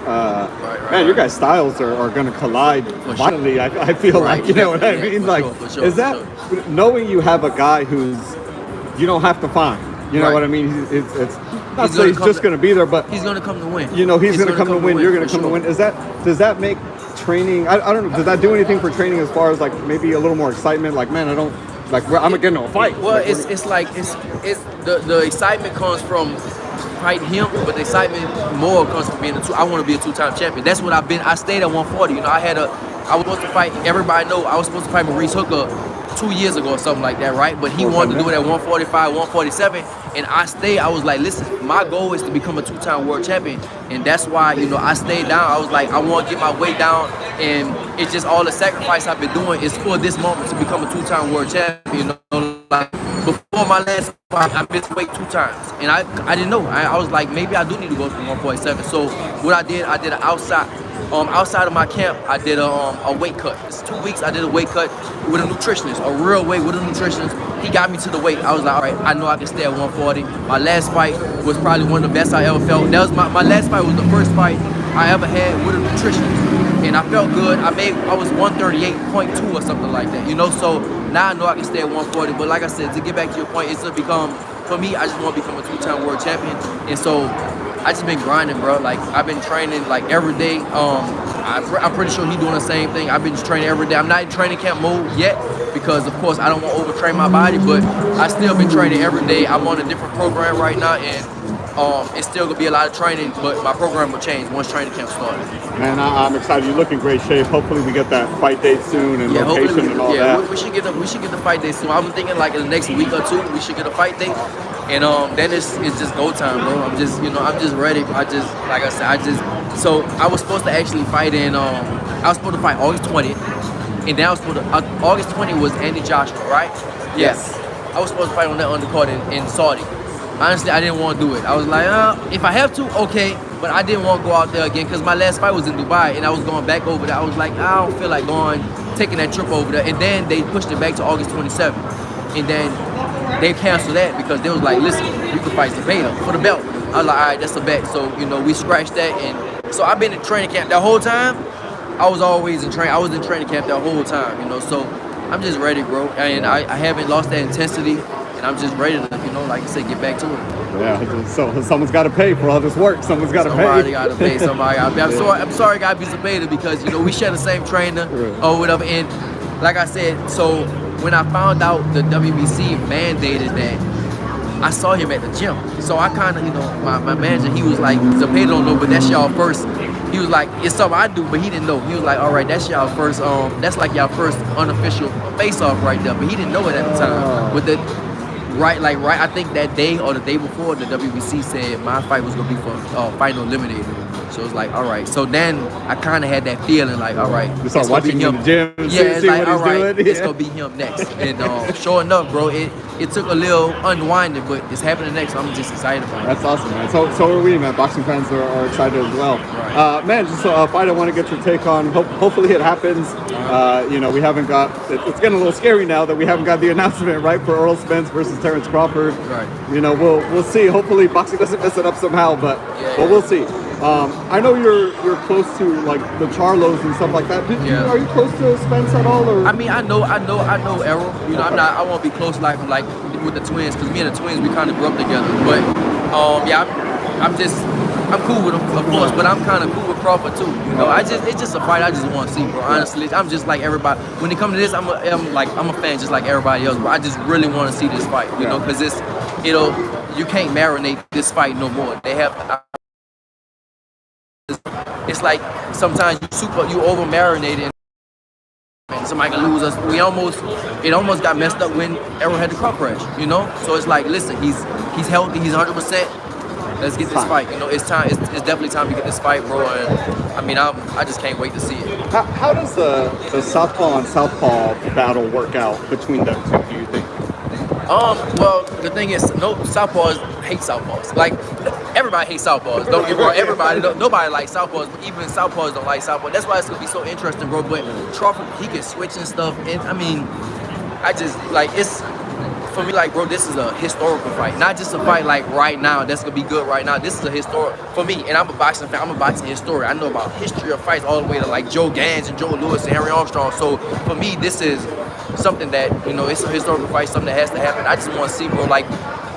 your guys' styles are going to collide violently. I feel like, you know what I mean? For sure, is that knowing you have a guy who's you don't have to find? You know what I mean? It's not say he's just going to be there, but he's going to come to win. He's going to come to win. You're going to come to win. Does that make training? I don't know. Does that do anything for training as far as like maybe a little more excitement? Like, man, I'm gonna get into a fight. Well, it's the excitement comes from fighting him, but the excitement more comes from being I want to be a two-time champion. That's what I've been. I stayed at 140. I was supposed to fight. Everybody know I was supposed to fight Maurice Hooker 2 years ago or something like that, right? But he wanted to do it at 145, 147, and I stayed. I was like, listen, my goal is to become a two-time world champion, and that's why I stayed down. I was like, I want to get my weight down, and it's just all the sacrifice I've been doing is for this moment to become a two-time world champion. Like before my last fight, I missed weight 2 times, and I didn't know. I was like, maybe I do need to go to 147. So what I did an outside of my camp, I did a weight cut. It's 2 weeks. I did a weight cut with a nutritionist, a real weight with a nutritionist. He got me to the weight. I was like, all right, I know I can stay at 140. My last fight was probably one of the best I ever felt. That was my last fight was the first fight I ever had with a nutritionist, and I felt good. I was 138.2 or something like that, So now I know I can stay at 140. But like I said, to get back to your point, it's to become, for me, I just want to become a 2-time world champion, and so I just been grinding, bro. Like I've been training like every day. I'm pretty sure he's doing the same thing. I've been just training every day. I'm not in training camp mode yet because, of course, I don't want to overtrain my body, but I still been training every day. I'm on a different program right now, and it's still gonna be a lot of training, but my program will change once training camp starts. Man, I'm excited. You look in great shape. Hopefully, we get that fight date soon and location and all that. We should get the fight date soon. I've been thinking like in the next week or 2, we should get a fight date. And then it's just go time, bro. I'm just ready. Like I said, so I was supposed to actually fight I was supposed to fight August 20th, and then I was supposed to, August 20th was Andy Joshua, right? Yes. I was supposed to fight on that undercard in Saudi. honestly, I didn't want to do it. I was like, if I have to, okay. But I didn't want to go out there again because my last fight was in Dubai and I was going back over there. I was like, I don't feel like taking that trip over there. And then they pushed it back to August 27th. And then they canceled that because they was like, listen, you can fight Zepeda for the belt. I was like, all right, that's a bet. So, you know, we scratched that. And so I've been in training camp that whole time. I was always in training. I was in training camp that whole time, you know. So I'm just ready, bro. And I haven't lost that intensity. And I'm just ready to, you know, like I said, get back to it. Yeah, so someone's got to pay for all this work. Someone's got to pay. Somebody got to pay. Somebody got to pay. I'm sorry, got to be Zepeda because, you know, we share the same trainer or whatever. And like I said, so when I found out the WBC mandated that, I saw him at the gym. So I kind of, you know, my manager, he was like, Zepeda don't know, but that's y'all first. He was like, it's something I do, but he didn't know. He was like, all right, that's y'all first, that's like y'all first unofficial face-off right there. But he didn't know it at the time. With the I think that day or the day before, the WBC said my fight was gonna be for final eliminator. So it was like, all right. So then I kind of had that feeling like, all right, you start watching him in the gym. Yeah, it's like, all right, doing. It's gonna be him next. And sure enough, bro, it took a little unwinding, but it's happening next. So I'm just excited about it. That's awesome, man. So are we, man. Boxing fans are excited as well. Right. Man, just a fight I want to get your take on. Hopefully it happens. You know, we haven't got. It's getting a little scary now that we haven't got the announcement right for Errol Spence versus Terrence Crawford. Right. You know, we'll see. Hopefully boxing doesn't mess it up somehow, but we'll see. I know you're close to like the Charlos and stuff like that. Are you close to Spence at all? Or? I mean, I know Errol. You know, I won't be close like with the twins because me and the twins we kind of grew up together. But I'm cool with him, of course. But I'm kind of cool with Crawford too. You know, it's just a fight I just want to see, bro. Honestly, I'm just like everybody. When it comes to this, I'm a fan just like everybody else. But I just really want to see this fight. You know, because you can't marinate this fight no more. They have. It's like sometimes you over marinated and somebody can lose us. It almost got messed up when Errol had the car crash, you know? So it's like, listen, he's healthy, he's 100%. Let's get this fight. You know, it's time. It's definitely time to get this fight, bro. And I mean, I just can't wait to see it. How does the southpaw and southpaw battle work out between them two? Do you think? Well, the thing is, southpaws hate southpaws. Like, everybody hates southpaws. Don't get me wrong. Nobody likes southpaws, but even southpaws don't like southpaws. That's why it's gonna be so interesting, bro. But Crawford, he can switch and stuff. And I mean, I just like it's for me, like, bro, this is a historical fight, not just a fight like right now. That's gonna be good right now. This is a historic for me, and I'm a boxing fan. I'm a boxing historian. I know about history of fights all the way to like Joe Gans and Joe Louis and Henry Armstrong. So for me, this is something that, you know, it's a historical fight, something that has to happen. I just want to see, bro, like,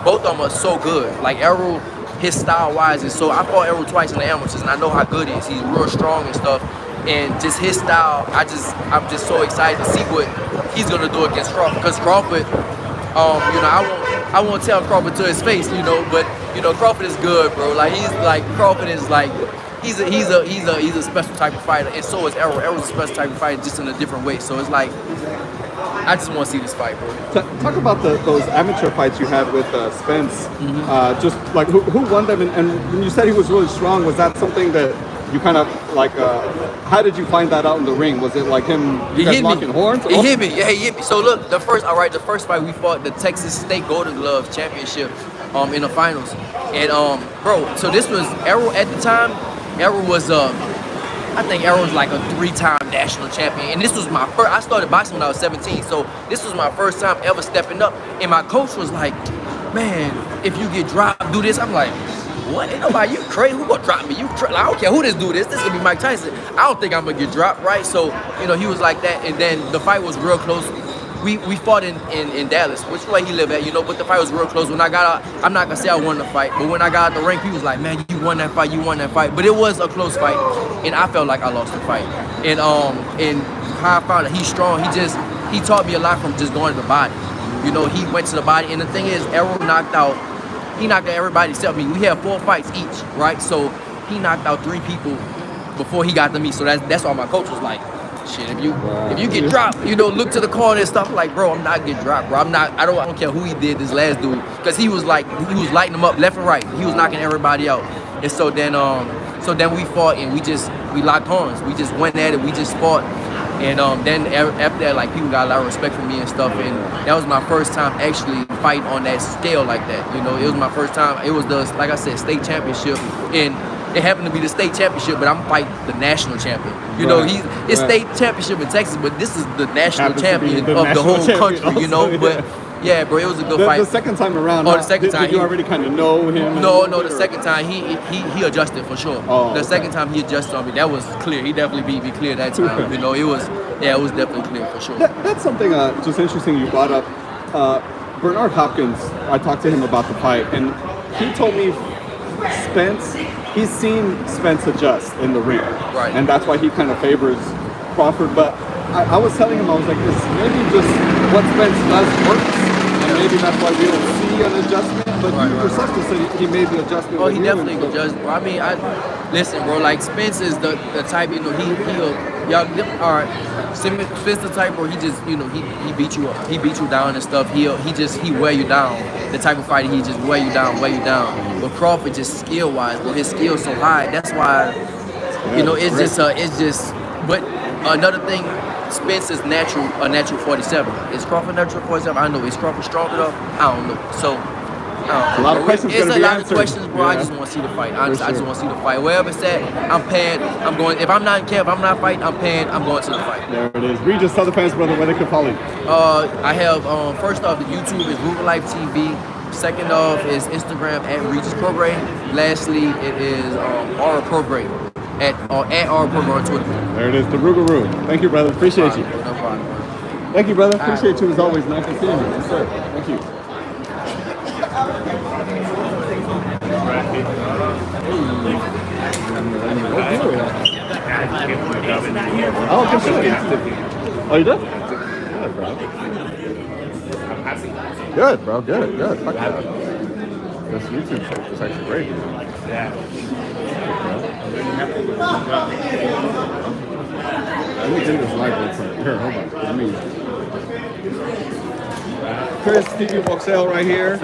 both of them are so good. Like, Errol, his style-wise is so, I fought Errol twice in the amateurs, and I know how good he is. He's real strong and stuff, and just his style, I'm just so excited to see what he's going to do against Crawford, because Crawford, you know, I won't tell Crawford to his face, you know, but, you know, Crawford is good, bro. Like, Crawford is like, he's a special type of fighter, and so is Errol. Errol's a special type of fighter, just in a different way. So it's like, I just want to see this fight, bro. Talk about those amateur fights you had with Spence. Just like who won them, and when you said he was really strong, was that something that you kind of like? How did you find that out in the ring? Was it like him locking horns? He hit me. Yeah, he hit me. So look, the first fight we fought, the Texas State Golden Gloves Championship, in the finals, and bro. So this was Errol at the time. Errol was I think Errol was like a 3-time national champion, and this was my first. I started boxing when I was 17, so this was my first time ever stepping up. And my coach was like, "Man, if you get dropped, do this." I'm like, "What? Ain't nobody, you crazy? Who gonna drop me? Like, I don't care who this do this. This is gonna be Mike Tyson. I don't think I'm gonna get dropped, right?" So, you know, he was like that, and then the fight was real close. We fought in Dallas, which way he lived at, you know, but the fight was real close. When I got out, I'm not gonna say I won the fight, but when I got out the ring, he was like, "Man, you won that fight." But it was a close fight, and I felt like I lost the fight. And how I found out he's strong, he taught me a lot from just going to the body. You know, he went to the body, and the thing is, Errol knocked out everybody except me. We had 4 fights each, right? So he knocked out 3 people before he got to me. So that's why my coach was like, "Shit, if you get dropped, you know, look to the corner and stuff." Like, bro, I'm not getting dropped, bro. I don't care who he did, this last dude, because he was lighting them up left and right. He was knocking everybody out. And so then we fought, and we locked horns. We just went at it. We just fought. And then after that, like people got a lot of respect for me and stuff. And that was my first time actually fighting on that scale like that. You know, it was my first time. It was the, like I said, state championship, and it happened to be the state championship, but I'm fighting the national champion. You know, it's state championship in Texas, but this is the national champion of the whole country. You know, but. Yeah, bro, it was a good fight. The second time around, the second time, did you already kind of know him? No, the second time he adjusted for sure. The second time he adjusted on me, that was clear. He definitely beat me clear that time. You know, it was definitely clear for sure. That's something just interesting you brought up. Bernard Hopkins, I talked to him about the fight, and he told me he's seen Spence adjust in the ring, right? And that's why he kind of favors Crawford. But I was telling him, I was like, this maybe just what Spence does works. And maybe that's why we don't see an adjustment, but you yourself just said he made the adjustment. Oh, he definitely could adjust, bro. I mean, listen, bro, like Spence is the type, you know, Spence the type where he just, you know, he beat you up. He beat you down and stuff. He wear you down. The type of fighter, he just wear you down. But Crawford just skill-wise, bro, his skill's so high. That's why, you know, it's just, but another thing, Spence is a natural 47. Is Crawford natural 47? I don't know. Is Crawford strong enough? I don't know. So, a lot of questions. It's a lot of questions, bro. Yeah. I just want to see the fight. Honestly, I just want to see the fight. Wherever it's at, I'm paying. I'm going. If I'm not in camp, if I'm not fighting, I'm paying. I'm going to the fight. There it is. Regis, tell the fans, brother, where they can follow you. I have first off, the YouTube is Ruger Life TV. Second off is Instagram at Regis Program. Lastly, it is Aura Program at Aura Program on Twitter. There it is, the Rugaroo. Thank you, brother. Appreciate you. No problem. Thank you, brother. Appreciate you as always. Nice to see you. Yes, sir. Thank you. Oh, good shit. Oh, you did? Good, bro. Good, bro. Good. Fuck yeah. This YouTube show is actually great. Yeah. Let me do this live real quick. Here, hold on. Let me. Chris, TV Boxel right here.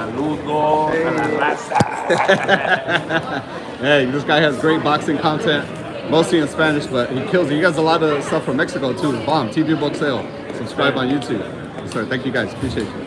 Hey, this guy has great boxing content, mostly in Spanish, but he kills it. You guys a lot of stuff from Mexico too. Bomb. TV Boxel. Subscribe on YouTube. Sorry, thank you guys. Appreciate you.